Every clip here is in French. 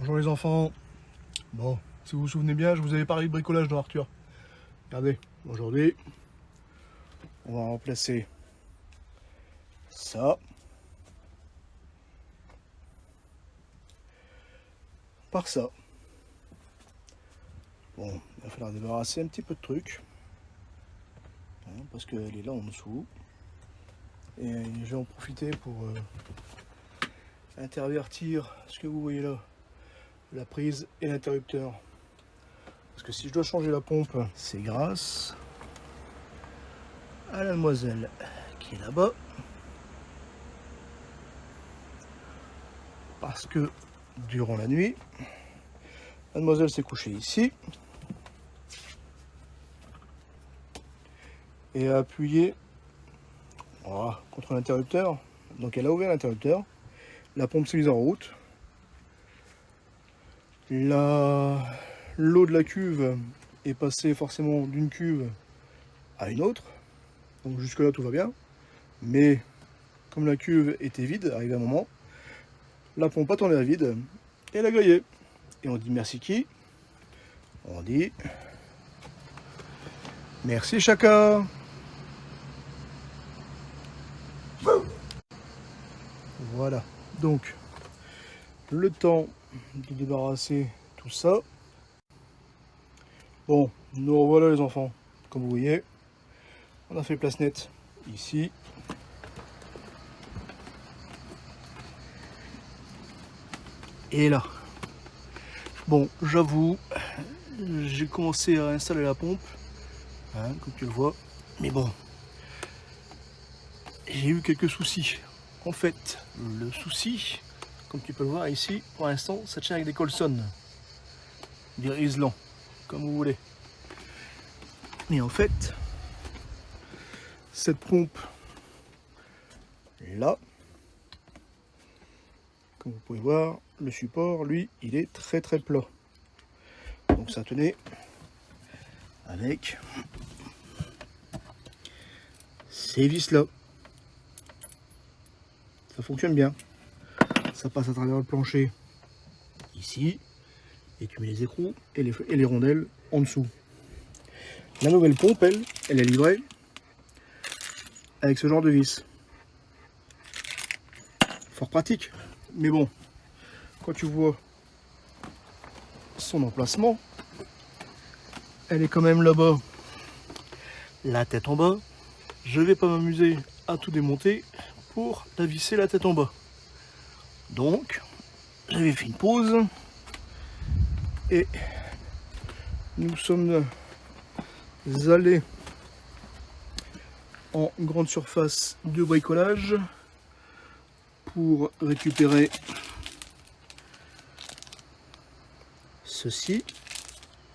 Bonjour les enfants. Bon, si vous vous souvenez bien, je vous avais parlé de bricolage dans Arthur. Regardez, aujourd'hui, on va remplacer ça par ça. Bon, il va falloir débarrasser un petit peu de trucs, hein, parce qu'elle est là en dessous. Et je vais en profiter pour intervertir ce que vous voyez là, la prise et l'interrupteur. Parce que si je dois changer la pompe, c'est grâce à la demoiselle qui est là-bas. Parce que durant la nuit, mademoiselle s'est couchée ici et a appuyé contre l'interrupteur. Donc elle a ouvert l'interrupteur, la pompe s'est mise en route, l'eau de la cuve est passée forcément d'une cuve à une autre, donc jusque là tout va bien, mais comme la cuve était vide, arrivé un moment, la pompe a tourné à vide et elle a grillé. Et on dit merci qui? On dit merci Chaka. Voilà, donc le temps de débarrasser tout ça. Bon, nous revoilà les enfants. Comme vous voyez, on a fait place nette ici. Et là. Bon, j'avoue, j'ai commencé à installer la pompe, hein, comme tu le vois. Mais bon, j'ai eu quelques soucis. En fait, le souci, comme tu peux le voir ici, pour l'instant, ça tient avec des Colson, des Island, comme vous voulez. Mais en fait, cette pompe là, comme vous pouvez voir, le support, lui, il est très plat. Donc ça tenait avec ces vis là. Ça fonctionne bien. Ça passe à travers le plancher ici. Et tu mets les écrous et les rondelles en dessous. La nouvelle pompe, elle est livrée avec ce genre de vis. Fort pratique. Mais bon, quand tu vois son emplacement, elle est quand même là-bas. La tête en bas. Je vais pas m'amuser à tout démonter pour la visser la tête en bas. Donc, j'avais fait une pause. Et nous sommes allés en grande surface de bricolage pour récupérer ceci,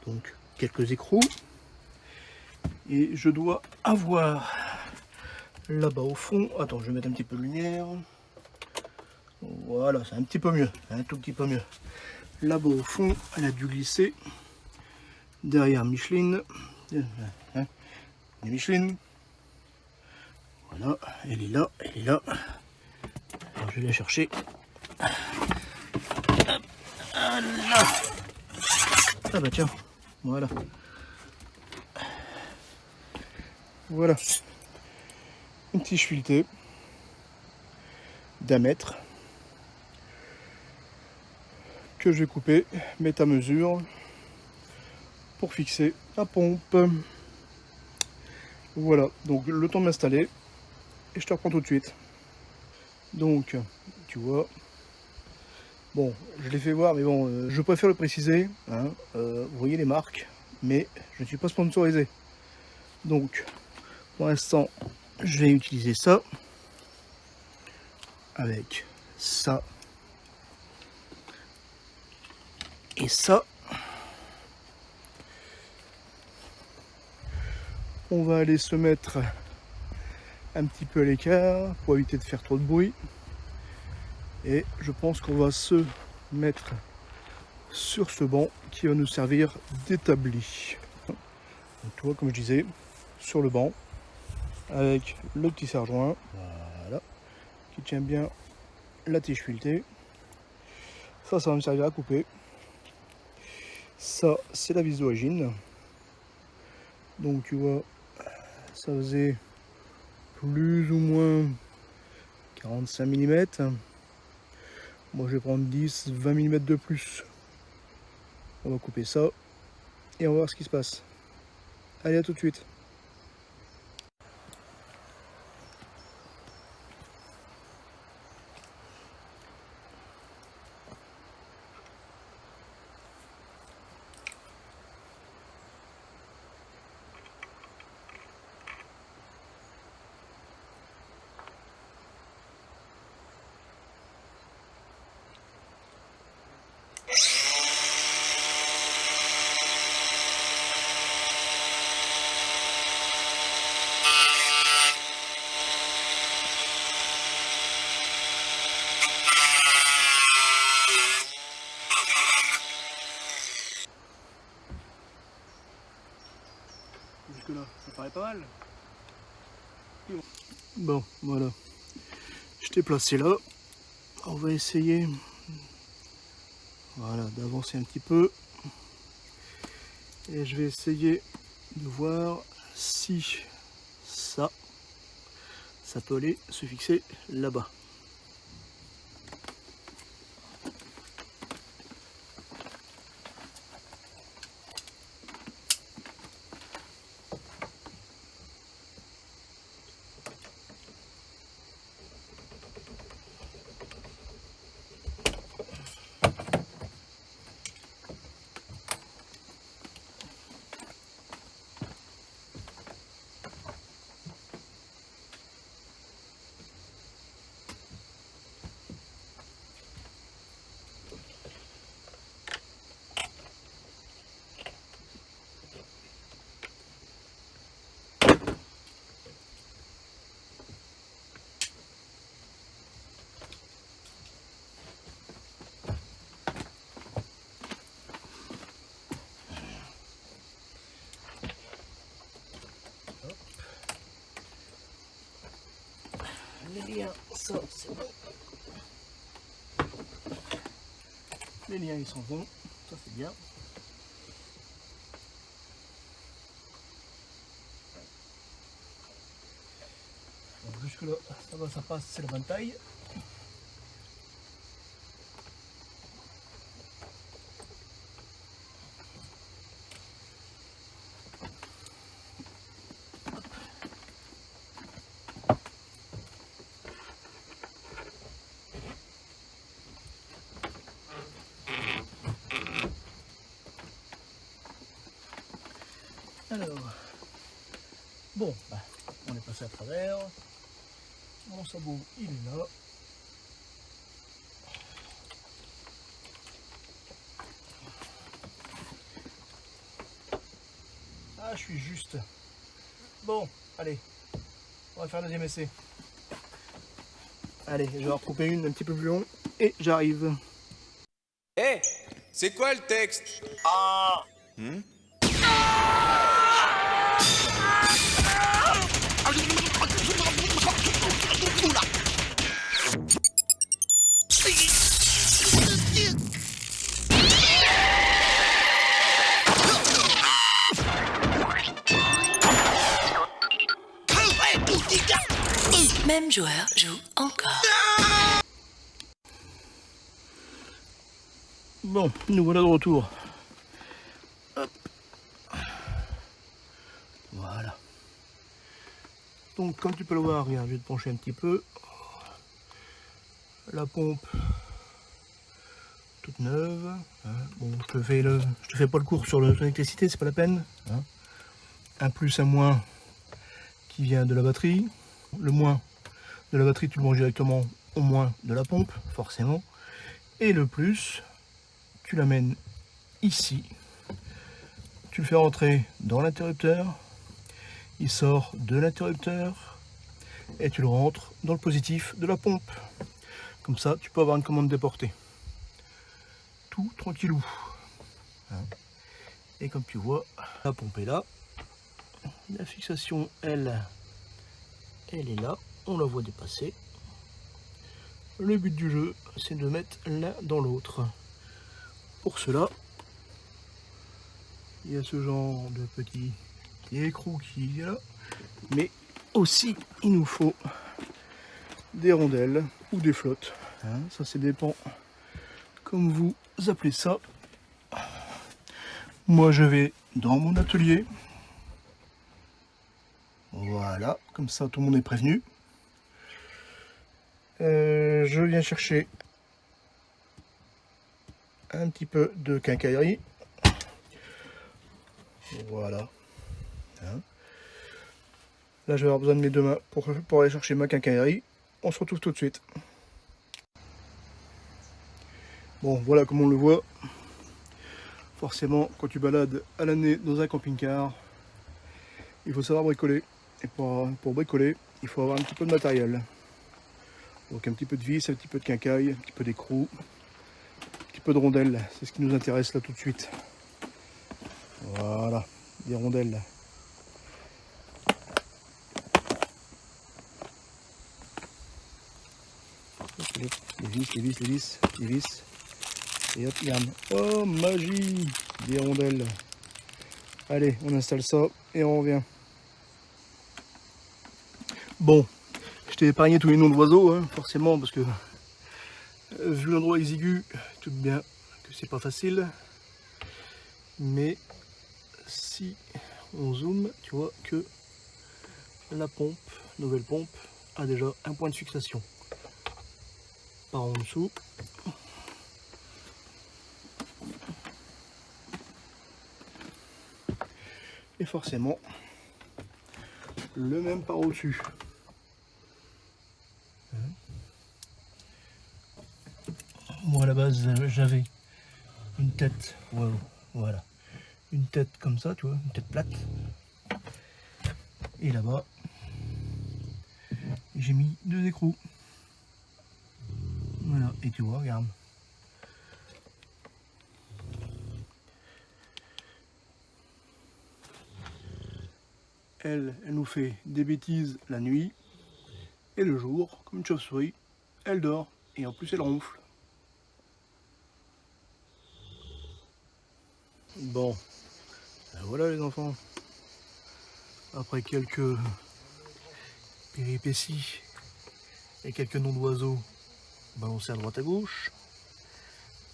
donc quelques écrous, et je dois avoir là-bas au fond, attends, je vais mettre un petit peu de lumière, voilà, c'est un petit peu mieux, un tout petit peu mieux. Là-bas au fond, elle a dû glisser derrière Micheline, hein, Micheline, voilà, elle est là, elle est là. Alors, je vais la chercher. Là. Ah bah tiens, voilà. Voilà. Une petite filetée d'un mètre que je vais couper, mettre à mesure pour fixer la pompe. Voilà, donc le temps de m'installer et je te reprends tout de suite. Donc, tu vois, bon, je l'ai fait voir, mais bon, je préfère le préciser, hein, vous voyez les marques, mais je ne suis pas sponsorisé. Donc, pour l'instant, je vais utiliser ça, avec ça, et ça. On va aller se mettre un petit peu à l'écart pour éviter de faire trop de bruit. Et je pense qu'on va se mettre sur ce banc qui va nous servir d'établi. Donc toi, comme je disais, sur le banc, avec le petit serre-joint, voilà, qui tient bien la tige filetée. Ça va me servir à couper. Ça, c'est la vis d'origine. Donc tu vois, ça faisait plus ou moins 45 mm. Moi je vais prendre 10-20 mm de plus. On va couper ça et on va voir ce qui se passe. Allez, à tout de suite. Jusque là, ça paraît pas mal. Bon, voilà. Je t'ai placé là. On va essayer, voilà, d'avancer un petit peu. Et je vais essayer de voir si ça peut aller se fixer là-bas. Les liens, ça c'est bon. Les liens ils sont bons, ça c'est bien. Donc jusque là, ça va, ça passe, c'est la bonne taille. Alors, bon, bah, on est passé à travers. Mon sabot, il est là. Ah, je suis juste. Bon, allez, on va faire un deuxième essai. Allez, je vais en recouper une un petit peu plus long et j'arrive. Hé, c'est quoi le texte? Même joueur joue encore. Bon, nous voilà de retour. Hop. Voilà. Donc comme tu peux le voir, regarde, je vais te pencher un petit peu. La pompe toute neuve. Hein. Bon, je te fais pas le cours sur l'électricité, c'est pas la peine. Hein. Un plus, un moins qui vient de la batterie. Le moins de la batterie, tu le branches directement au moins de la pompe, forcément. Et le plus, tu l'amènes ici. Tu le fais rentrer dans l'interrupteur. Il sort de l'interrupteur. Et tu le rentres dans le positif de la pompe. Comme ça, tu peux avoir une commande déportée. Tout tranquillou. Hein. Et comme tu vois, la pompe est là. La fixation, elle est là. On la voit dépasser. Le but du jeu, c'est de mettre l'un dans l'autre. pour cela, il y a ce genre de petit écrou qui est là, mais aussi il nous faut des rondelles ou des flottes, hein, ça dépend comme vous appelez ça. Moi je vais dans mon atelier, voilà, comme ça tout le monde est prévenu. Je viens chercher un petit peu de quincaillerie, voilà, hein. Là je vais avoir besoin de mes deux mains pour aller chercher ma quincaillerie. On se retrouve tout de suite. Bon, voilà comme on le voit. Forcément, quand tu balades à l'année dans un camping-car, il faut savoir bricoler. Et pour bricoler, il faut avoir un petit peu de matériel. Donc un petit peu de vis, un petit peu de quincaille, un petit peu d'écrou, un petit peu de rondelles. C'est ce qui nous intéresse là tout de suite. Voilà, des rondelles. Les vis. Et hop, regarde. Oh, magie! Des rondelles. Allez, on installe ça et on revient. Bon, je t'ai épargné tous les noms d'oiseaux, hein, forcément, parce que vu l'endroit exigu, tu te doutes bien que c'est pas facile. Mais si on zoome, tu vois que la pompe, nouvelle pompe, a déjà un point de fixation. Par en dessous. Et forcément, le même par au-dessus. Moi à la base, j'avais une tête, voilà, une tête comme ça, tu vois, une tête plate. Et là-bas, j'ai mis deux écrous. Voilà, et tu vois, regarde. Elle nous fait des bêtises la nuit, et le jour, comme une chauve-souris, elle dort, et en plus elle ronfle. Bon, ben voilà les enfants. Après quelques péripéties et quelques noms d'oiseaux balancés à droite à gauche,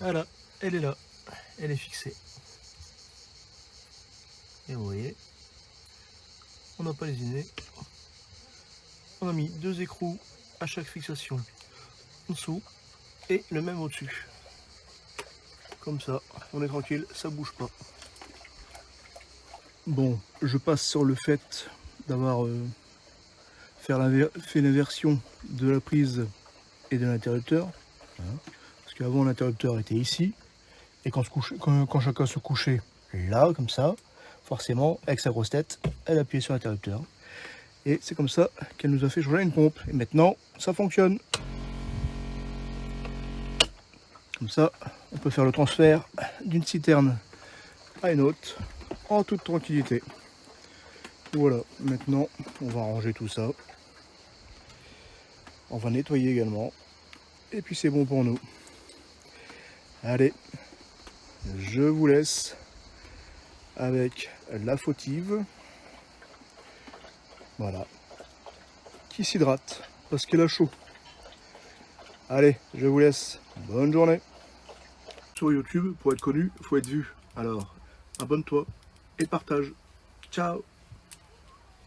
voilà, elle est là, elle est fixée. Et vous voyez, on n'a pas lésiné. On a mis deux écrous à chaque fixation en dessous et le même au-dessus. Comme ça, on est tranquille, ça bouge pas. Bon, je passe sur le fait d'avoir fait l'inversion de la prise et de l'interrupteur. Hein, parce qu'avant l'interrupteur était ici. Et quand chacun se couchait là, comme ça, forcément, avec sa grosse tête, elle appuyait sur l'interrupteur. Et c'est comme ça qu'elle nous a fait changer une pompe. Et maintenant, ça fonctionne. Comme ça, on peut faire le transfert d'une citerne à une autre en toute tranquillité. Voilà, maintenant, on va ranger tout ça. On va nettoyer également. Et puis c'est bon pour nous. Allez, je vous laisse avec la fautive. Voilà. Qui s'hydrate parce qu'elle a chaud. Allez, je vous laisse. Bonne journée. Sur YouTube, pour être connu, il faut être vu. Alors, abonne-toi et partage. Ciao.